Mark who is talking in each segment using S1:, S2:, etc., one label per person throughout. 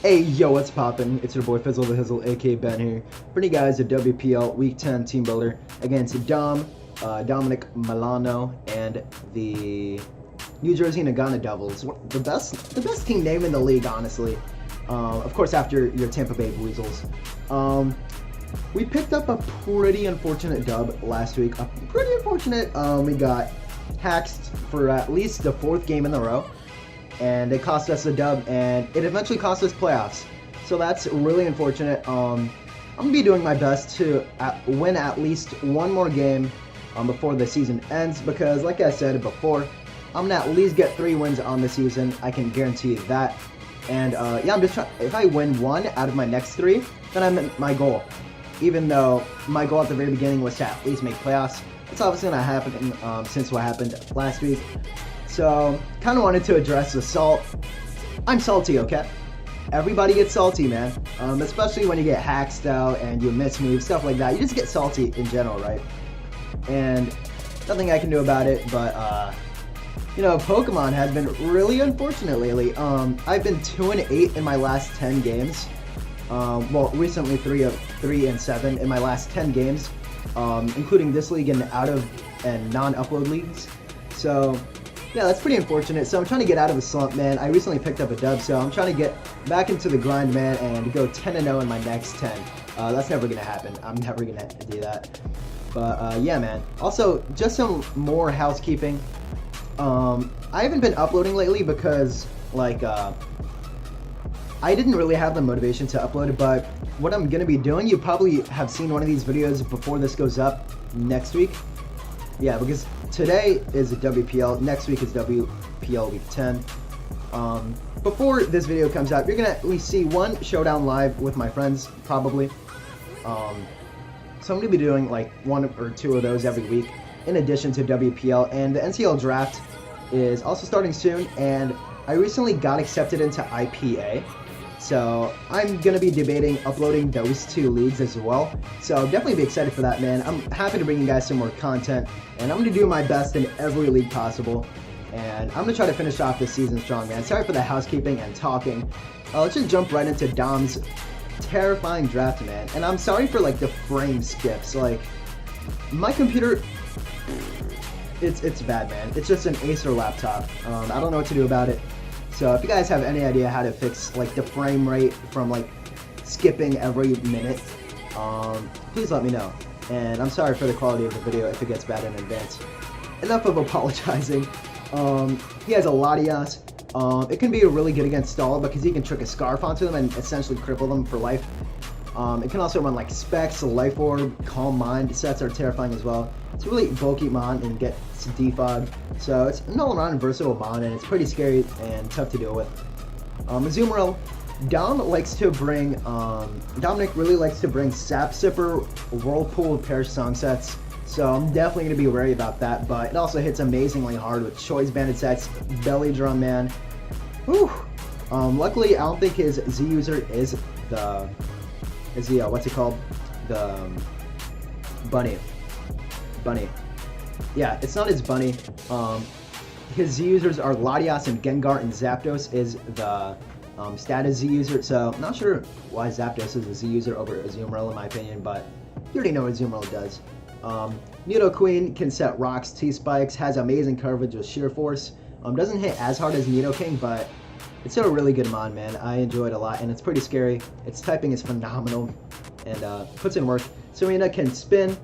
S1: Hey yo, what's poppin'? It's your boy FizzleTheHizzle, aka Ben here, bringing you guys a WPL Week 10 team builder against Dominic Milano and the New Jersey Naganadevils. The best team name in the league, honestly. Of course, after your Tampa Bay Weasels. We picked up a pretty unfortunate dub last week. Pretty unfortunate. We got hacked for at least the 4th game in a row. And it cost us a dub, and it eventually cost us playoffs. So that's really unfortunate. I'm going to be doing my best to win at least one more game before the season ends, because like I said before, I'm going to at least get 3 wins on the season. I can guarantee that. And yeah, I'm just trying. If I win 1 out of my next 3, then I'm at my goal. Even though my goal at the very beginning was to at least make playoffs. It's obviously not happening since what happened last week. So, kind of wanted to address the salt. I'm salty, okay? Everybody gets salty, man. Especially when you get hacked out and you miss moves, stuff like that. You just get salty in general, right? And nothing I can do about it, but, you know, Pokemon has been really unfortunate lately. I've been 2-8 in my last 10 games. Well, recently 3-7 in my last 10 games, including this league and non-upload leagues. So, yeah, that's pretty unfortunate. So I'm trying to get out of the slump, man. I recently picked up a dub, so I'm trying to get back into the grind, man, and go 10-0 in my next 10. That's never going to happen. I'm never going to do that. But, yeah, man. Also, just some more housekeeping. I haven't been uploading lately because, like, I didn't really have the motivation to upload it, but what I'm going to be doing, you probably have seen one of these videos before this goes up next week. Yeah, because today is a WPL, next week is WPL Week 10. Before this video comes out, you're going to at least see one showdown live with my friends, probably. So I'm going to be doing like 1 or 2 of those every week, in addition to WPL. And the NCL draft is also starting soon, and I recently got accepted into IPA. So I'm going to be debating uploading those 2 leagues as well. So definitely be excited for that, man. I'm happy to bring you guys some more content. And I'm going to do my best in every league possible. And I'm going to try to finish off this season strong, man. Sorry for the housekeeping and talking. Let's just jump right into Dom's terrifying draft, man. And I'm sorry for, like, the frame skips. Like, my computer, it's bad, man. It's just an Acer laptop. I don't know what to do about it. So if you guys have any idea how to fix like the frame rate from like skipping every minute, please let me know. And I'm sorry for the quality of the video if it gets bad in advance. Enough of apologizing. He has a Latias. It can be really good against Stall because he can trick a Scarf onto them and essentially cripple them for life. It can also run like Specs, Life Orb, Calm Mind. Sets are terrifying as well. It's really bulky mon and gets defog. So it's an all-around versatile mon, and it's pretty scary and tough to deal with. Azumarill, Dominic really likes to bring Sap Sipper, Whirlpool, Perish Song sets. So I'm definitely going to be wary about that, but it also hits amazingly hard with Choice Banded sets, Belly Drum, man. Whew. Luckily, I don't think his Z user is the what's it called? The bunny. Yeah, it's not his bunny. His Z users are Latias and Gengar, and Zapdos is the status Z user. So I'm not sure why Zapdos is a Z user over Azumarill in my opinion, but you already know what Azumarill does. Nidoqueen can set rocks, T-Spikes, has amazing coverage with Sheer Force. Doesn't hit as hard as Nidoking, but it's still a really good mon, man. I enjoy it a lot, and it's pretty scary. Its typing is phenomenal, and puts in work. Serena can spin.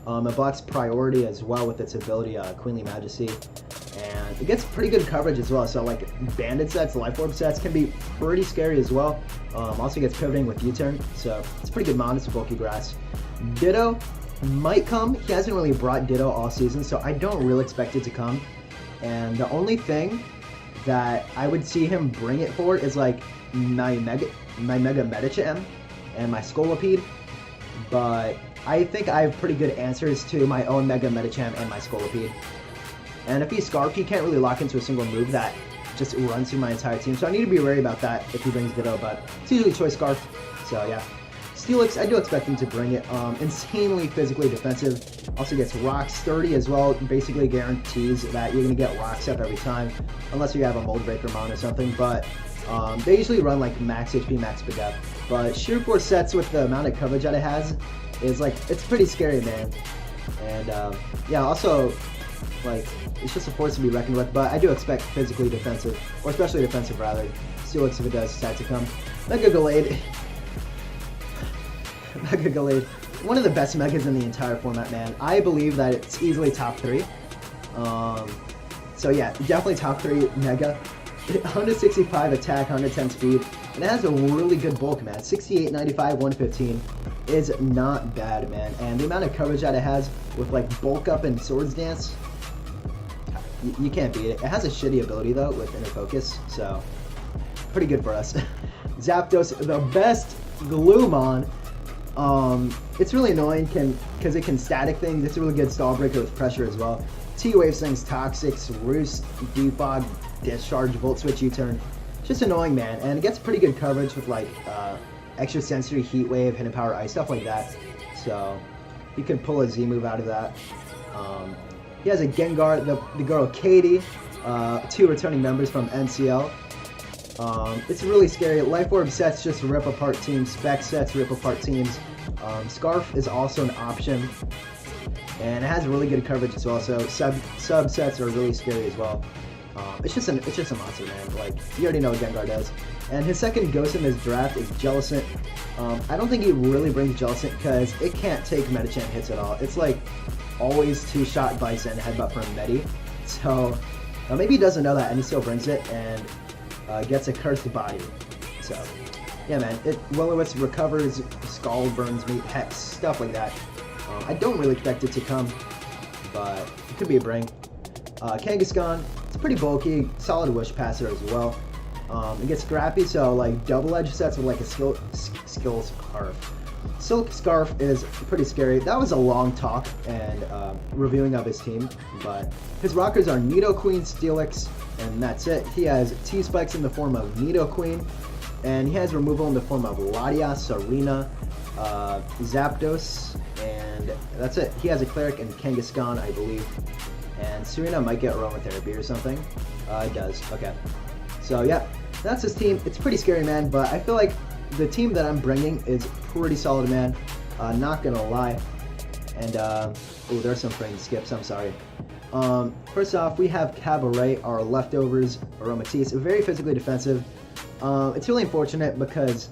S1: It blocks priority as well with its ability, Queenly Majesty. And it gets pretty good coverage as well. So, like, Banded sets, Life Orb sets can be pretty scary as well. Also gets pivoting with U-Turn. So, it's pretty good mon. It's bulky grass. Ditto might come. He hasn't really brought Ditto all season, so I don't really expect it to come. And the only thing that I would see him bring it for is like my Mega Medicham and my Scolipede, but I think I have pretty good answers to my own Mega Medicham and my Scolipede. And if he's Scarf, he can't really lock into a single move that just runs through my entire team, so I need to be wary about that if he brings Ditto, but it's usually Choice Scarf, so yeah. Steelix, I do expect him to bring it. Insanely physically defensive. Also gets Rock Sturdy as well. Basically guarantees that you're going to get Rock Step every time. Unless you have a Mold Breaker Mon or something. But They usually run like max HP, max def, but sheer force sets with the amount of coverage that it has is like, it's pretty scary, man. And yeah, also like it's just a force to be reckoned with. But I do expect physically defensive, or especially defensive rather, Steelix if it does decide to come. Mega Gallade. Mega Gallade, one of the best megas in the entire format, man. I believe that it's easily top 3. So yeah, definitely top 3 mega. 165 attack, 110 speed, and it has a really good bulk, man. 68, 95, 115 is not bad, man. And the amount of coverage that it has with like bulk up and swords dance, you can't beat it. It has a shitty ability though with inner focus, so pretty good for us. Zapdos, the best Gloomon. It's really annoying because it can static things. It's a really good stall breaker with pressure as well. T-Wave Slings, Toxics, Roost, Defog, Discharge, Volt Switch, U-Turn. Just annoying, man. And it gets pretty good coverage with like extra sensory, Heat Wave, Hidden Power Ice, stuff like that. So you could pull a Z move out of that. He has a Gengar, the girl Katie, 2 returning members from NCL. It's really scary. Life Orb sets just rip apart teams. Spec sets rip apart teams. Scarf is also an option, and it has really good coverage as well. So sub sets are really scary as well. It's just a monster, man. Like, you already know what Gengar does. And his second ghost in his draft is Jellicent. I don't think he really brings Jellicent because it can't take Medicham hits at all. It's like always 2-shot Bison headbutt from Medi. So maybe he doesn't know that and he still brings it and gets a cursed body. So yeah, man. Will-O-Wisp recovers, Scald burns me, Hex, stuff like that. I don't really expect it to come, but it could be a bring. Kangaskhan, it's pretty bulky, solid Wish Passer as well. It gets scrappy, so like double edge sets with like a skill Scarf. Silk Scarf is pretty scary. That was a long talk and reviewing of his team, but his rockers are Nidoqueen, Steelix, and that's it. He has T-Spikes in the form of Nidoqueen, and he has removal in the form of Latias, Serena, Zapdos, and that's it. He has a Cleric and Kangaskhan, I believe. And Serena might get aromatherapy or something. It does. Okay. So yeah, that's his team. It's pretty scary, man, but I feel like the team that I'm bringing is pretty solid, man. Not gonna lie. And, oh, there's some frame skips. I'm sorry. First off, we have Cabaret, our leftovers, Aromatisse, very physically defensive. It's really unfortunate because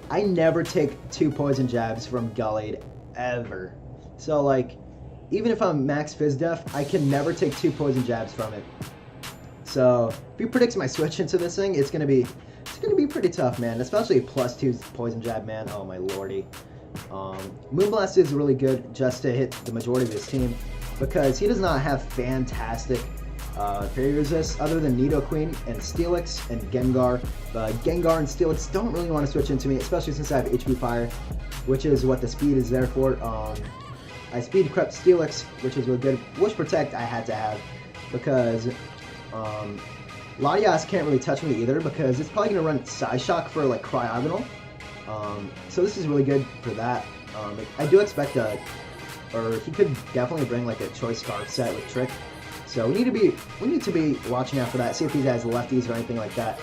S1: I never take 2 poison jabs from Gallade, ever. So, like, even if I'm max Fizz Def, I can never take 2 poison jabs from it. So, if he predicts my switch into this thing, it's gonna be pretty tough, man. Especially a +2 poison jab, man. Oh my lordy. Moonblast is really good just to hit the majority of his team because he does not have fantastic parry resist other than Nidoqueen and Steelix and Gengar. Gengar and Steelix don't really want to switch into me, especially since I have HP Fire, which is what the speed is there for. I speed crept Steelix, which is really good. Wish Protect I had to have because Latias can't really touch me either because it's probably going to run Psyshock for like Cryogonal. So this is really good for that. I do expect or he could definitely bring like a Choice Scarf set with Trick. So we need to be watching out for that, see if he has lefties or anything like that.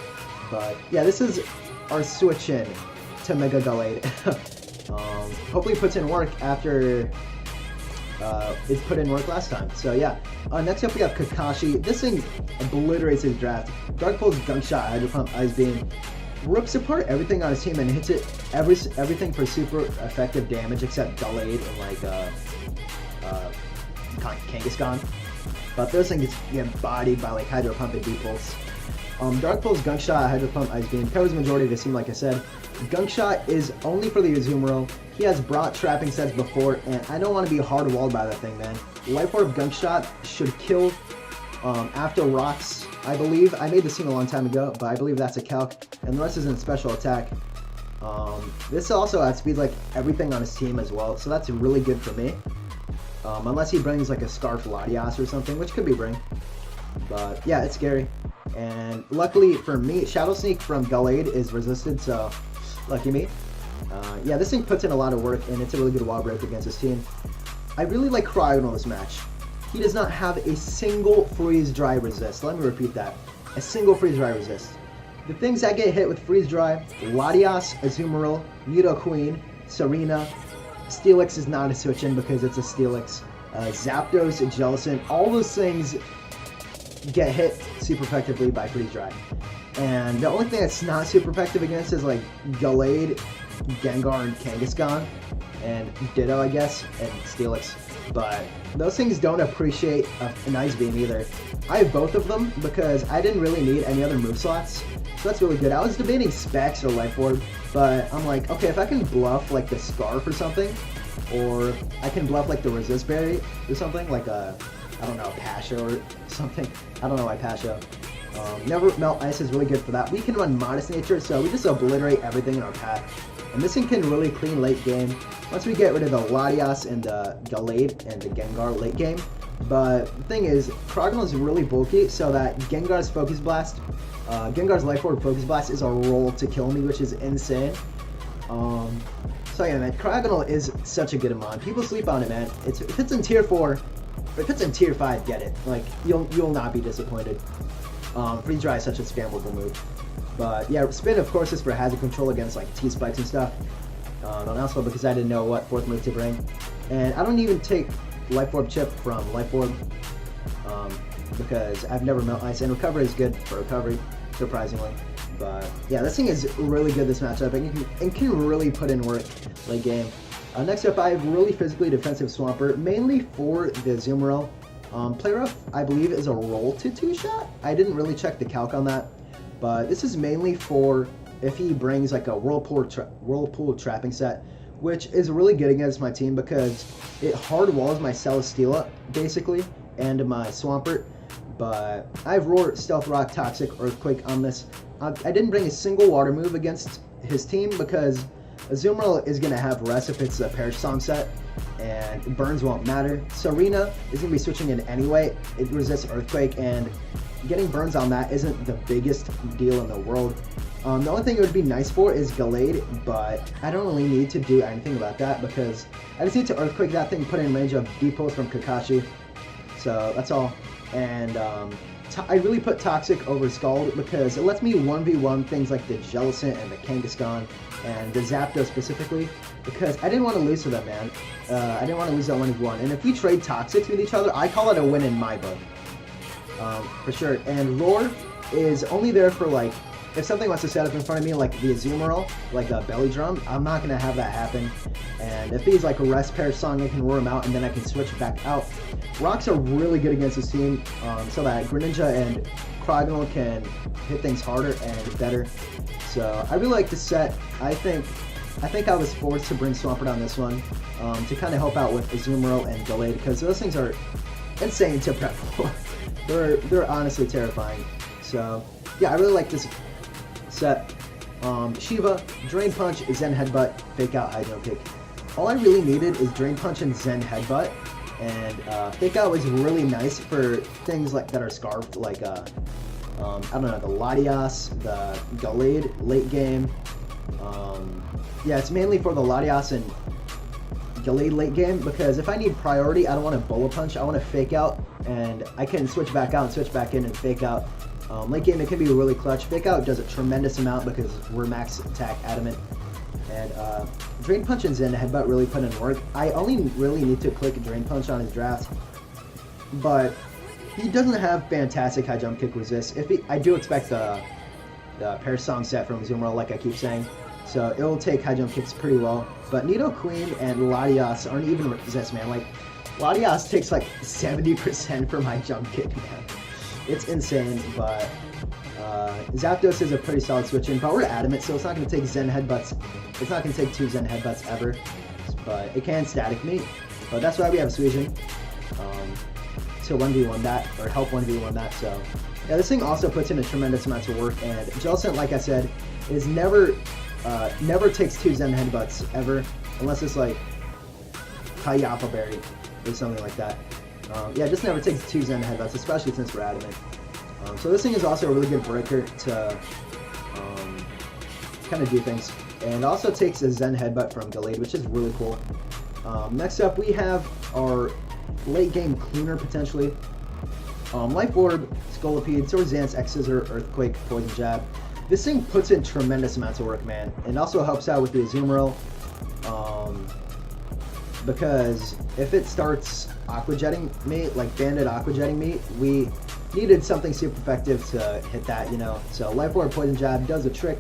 S1: But yeah, this is our switch in to Mega Gallade. Hopefully it puts in work after it put in work last time. So yeah, next up we have Kakashi. This thing obliterates his draft. Dark Pulse, Gunk Shot, Hydro Pump, Ice Beam, rips apart everything on his team and hits it everything for super effective damage except Gallade and like Kangaskhan. But this thing gets bodied by like Hydro Pump and Deep Pulse. Dark Pulse, Gunk Shot, Hydro Pump, Ice Beam covers the majority of his team, like I said. Gunk Shot is only for the Azumarill. He has brought trapping sets before, and I don't want to be hard walled by that thing, man. Life Orb Gunk Shot should kill after rocks, I believe. I made this team a long time ago, but I believe that's a calc, and the rest isn't special attack. This also outspeeds like everything on his team as well, so that's really good for me. Unless he brings like a Scarf Latias or something, which could be bring. But yeah, it's scary. And luckily for me, Shadow Sneak from Gallade is resisted, so lucky me. Yeah, this thing puts in a lot of work, and it's a really good wall break against his team. I really like Cryogonal this match. He does not have a single freeze dry resist. Let me repeat that. A single freeze dry resist. the things that get hit with Freeze Dry, Latias, Azumarill, Nidoqueen, Serena. Steelix is not a switch-in because it's a Steelix. Zapdos, Jellicent, all those things get hit super effectively by Freeze Dry. And the only thing that's not super effective against is like Gallade, Gengar, and Kangaskhan, and Ditto, I guess, and Steelix. But those things don't appreciate an Ice Beam either. I have both of them because I didn't really need any other move slots. So that's really good. I was debating Specs or Life Orb, but I'm like, okay, if I can bluff like the Scarf or something, or I can bluff like the Resist Berry or something, like a, I don't know, Pasha or something. I don't know why Pasha. Never Melt Ice is really good for that. We can run Modest Nature, so we just obliterate everything in our path. And this thing can really clean late game once we get rid of the Latias and the Gallade and the Gengar late game. But the thing is, Cryogonal is really bulky, so that Gengar's Focus Blast, Gengar's Life Orb Focus Blast is a roll to kill me, which is insane. So yeah, man, Cryogonal is such a good amount. People sleep on it, man. If it's in tier 4, if it's in tier 5, get it. Like, you'll not be disappointed. Freeze Dry is such a spammable move. But yeah, Spin of course is for hazard control against like T-Spikes and stuff. And also because I didn't know what 4th move to bring. And I don't even take Life Orb Chip from Life Orb. Because I've never Melt Ice, and Recovery is good for recovery, surprisingly. But yeah, this thing is really good this matchup, and it can really put in work late game. Next up, I have really physically defensive Swampert, mainly for the Azumarill. Play Rough, I believe, is a roll to 2-shot. I didn't really check the calc on that, but this is mainly for if he brings like a Whirlpool Trapping Set, which is really good against my team because it hard walls my Celesteela, basically, and my Swampert. But I have Roar, Stealth Rock, Toxic, Earthquake on this. I didn't bring a single water move against his team because Azumarill is going to have Rest if it's a Perish Song set, and Burns won't matter. Serena is going to be switching in anyway. It resists Earthquake, and getting Burns on that isn't the biggest deal in the world. The only thing it would be nice for is Gallade, but I don't really need to do anything about that because I just need to Earthquake that thing, put it in range of D-Pulse from Kakashi. So that's all. And I really put Toxic over Scald because it lets me 1v1 things like the Jellicent and the Kangaskhan and the Zapdos specifically, because I didn't want to lose to them, man. I didn't want to lose that 1v1. And if we trade Toxics with each other, I call it a win in my book. For sure. And Roar is only there for like, if something wants to set up in front of me like the Azumarill, like a Belly Drum, I'm not going to have that happen. And if he's like a Rest Perish Song, I can roar him out and then I can switch back out. Rocks are really good against this team, so that Greninja and Cryogonal can hit things harder and better. So I really like this set. I think I was forced to bring Swampert on this one to kind of help out with Azumarill and Gallade because those things are insane to prep for. They're honestly terrifying. So yeah, I really like this set. Shiva, Drain Punch, Zen Headbutt, Fake Out, High Jump Kick. All I really needed is Drain Punch and Zen Headbutt, and Fake Out was really nice for things like that are scarfed, like I don't know, the Latias, the Gallade late game. Yeah, it's mainly for the Latias and Gallade late game because if I need priority, I don't want to Bullet Punch, I want to Fake Out, and I can switch back out and switch back in and Fake Out. Late game, it can be really clutch. Fake Out does a tremendous amount because we're max attack adamant. And Drain Punch and Zen Headbutt really put in work. I only really need to click Drain Punch on his draft, but he doesn't have fantastic high jump kick resist. I do expect the Perish Song set from Azumarill, like I keep saying, so it will take high jump kicks pretty well. But Nidoqueen and Latias aren't even resist, man. Like, Latias takes like 70% from high jump kick, man. It's insane, but Zapdos is a pretty solid switch in, but we're adamant, so it's not going to take Zen Headbutts. It's not going to take 2 Zen Headbutts ever, but it can static me. But that's why we have Suijin to 1v1 that, or help 1v1 that, so. Yeah, this thing also puts in a tremendous amount of work, and Jellicent, like I said, is never takes 2 Zen Headbutts ever, unless it's like Kayapa Berry or something like that. Yeah, it just never takes 2 Zen Headbutts, especially since we're adamant. So this thing is also a really good breaker to kind of do things. And also takes a Zen Headbutt from Gallade, which is really cool. Next up, we have our late game cleaner, potentially. Life Orb, Scolipede, Swords Dance, X-Scissor, Earthquake, Poison Jab. This thing puts in tremendous amounts of work, man. It also helps out with the Azumarill, because if it starts aqua jetting me, like banded aqua jetting me, we needed something super effective to hit that, you know. So Life Orb Poison Jab does a trick,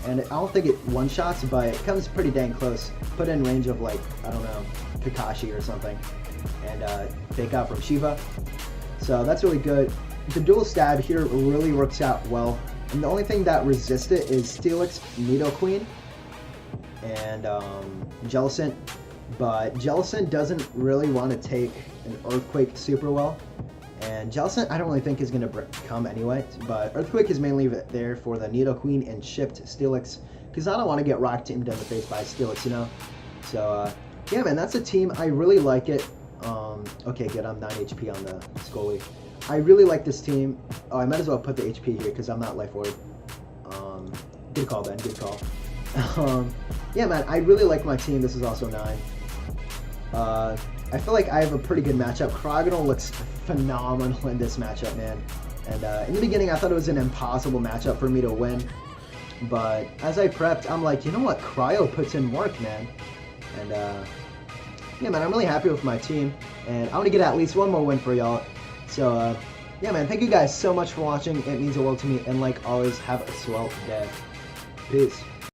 S1: and I don't think it one-shots, but it comes pretty dang close. Put in range of, like, I don't know, Kakashi or something, and fake out from Shiva. So that's really good. The dual stab here really works out well, and the only thing that resists it is Steelix, Nidoqueen, and Jellicent. But Jellicent doesn't really want to take an Earthquake super well, and Jellicent I don't really think is going to come anyway, but Earthquake is mainly there for the Nidoqueen and shipped Steelix, because I don't want to get rock teamed in the face by Steelix, you know. So yeah, man, that's a team. I really like it. Okay, good, I'm 9 HP on the Scully. I really like this team. Oh, I might as well put the HP here because I'm not Life Orb. Good call, Ben, good call. Yeah, man, I really like my team. This is also 9. I feel like I have a pretty good matchup. Cryogonal looks phenomenal in this matchup, man. And in the beginning, I thought it was an impossible matchup for me to win. But as I prepped, I'm like, you know what? Cryo puts in work, man. And yeah, man, I'm really happy with my team. And I want to get at least one more win for y'all. So yeah, man, thank you guys so much for watching. It means the world to me. And like always, have a swell day. Peace.